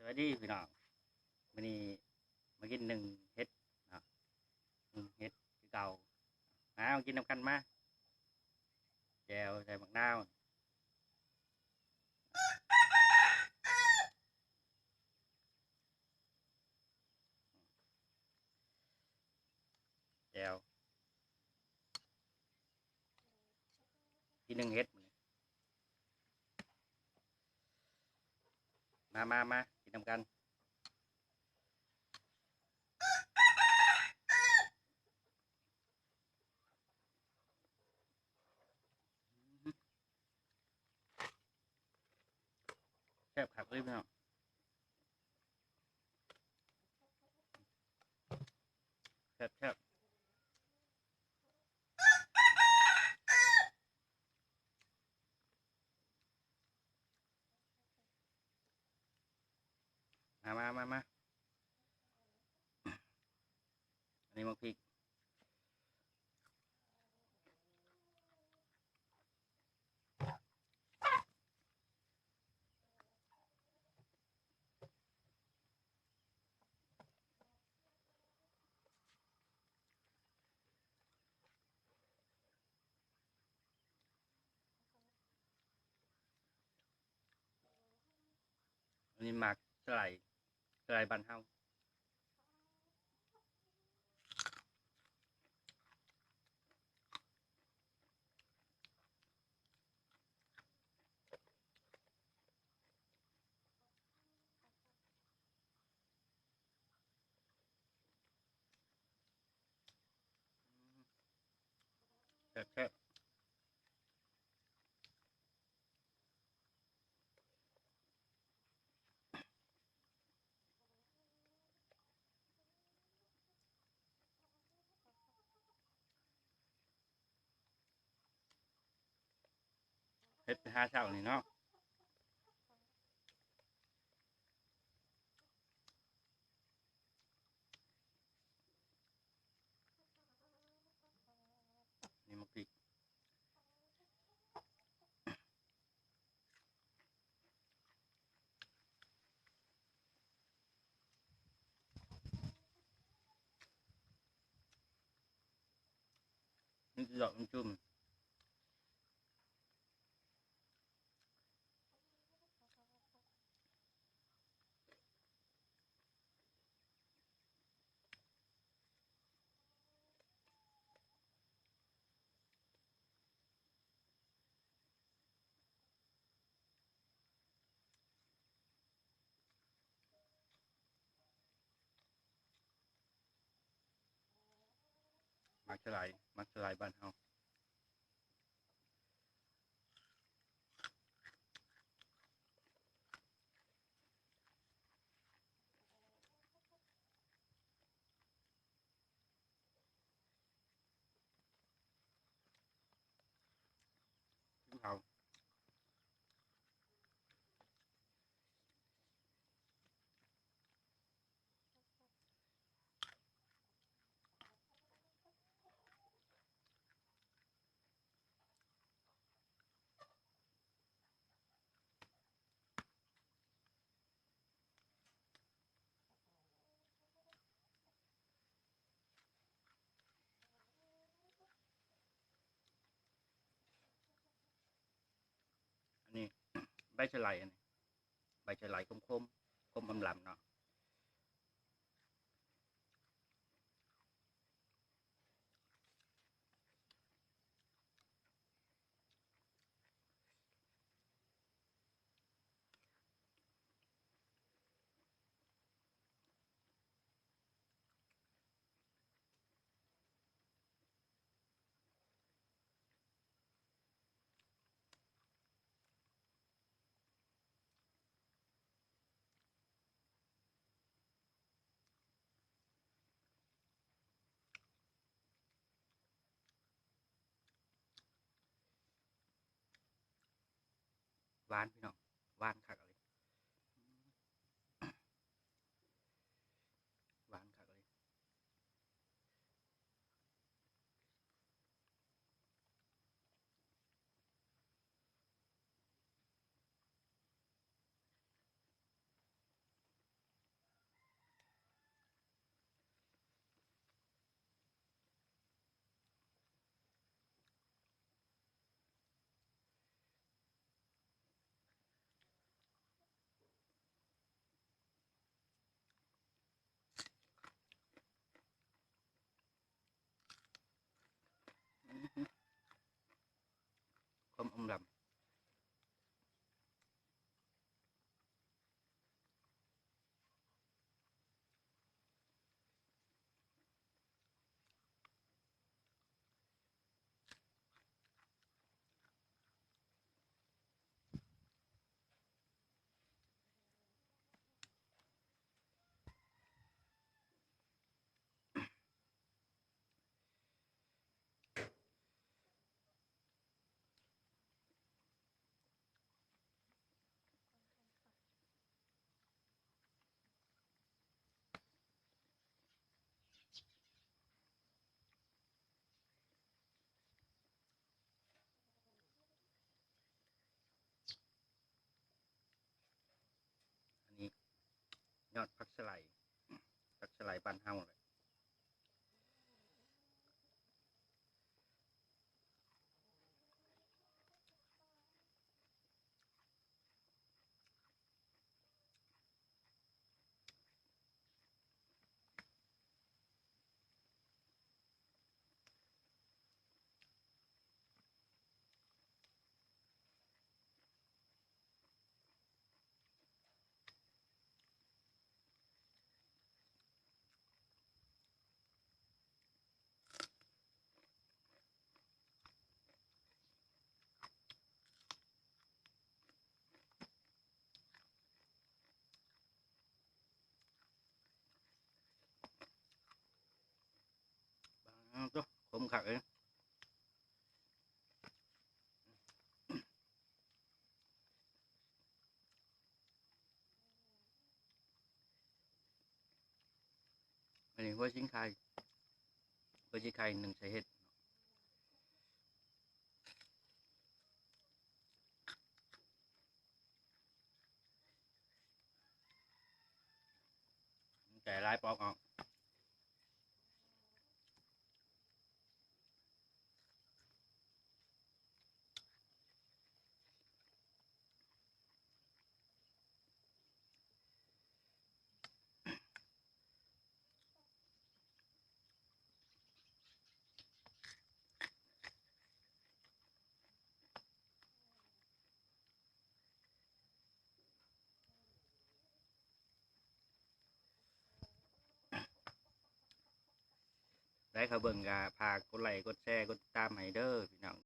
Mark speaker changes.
Speaker 1: วัสดีพี่น้องวันนี้มากินหนึ่งเฮ็ดนะหนึ่งเฮ็ดคือเก่ามากินน้ำกันมาแจวใส่มะนาวแจวกินหนึ่งเฮ็ดมากินน้ำกันแซ่บขักเลยพี่น้องแซ่บมาอันนี้มักพริกอันนี้หมักสไลด์บ้านเฮาแซ่บเฮ็ดไปหาเช้านี่เนาะนี่มักพริกนี่ดอกจุ่มมักสไลด์บ้านเฮาเอาอันนี้ใบสไลด์อันนี้ใบสไลด์คมอำลำเนาะหวานพี่น้องหวานคักเลยหวานคักเลย ยอดผักสไลด์บ้านเฮาเลยตัวผมขักเลยอันนี้หัวชิ้นไข่หนึ่งใส่เห็ดแต่ลายปอกออกได้เขาเบิ่งกะพากดไลค์กดแชร์กดติดตามให้เด้อพี่น้อง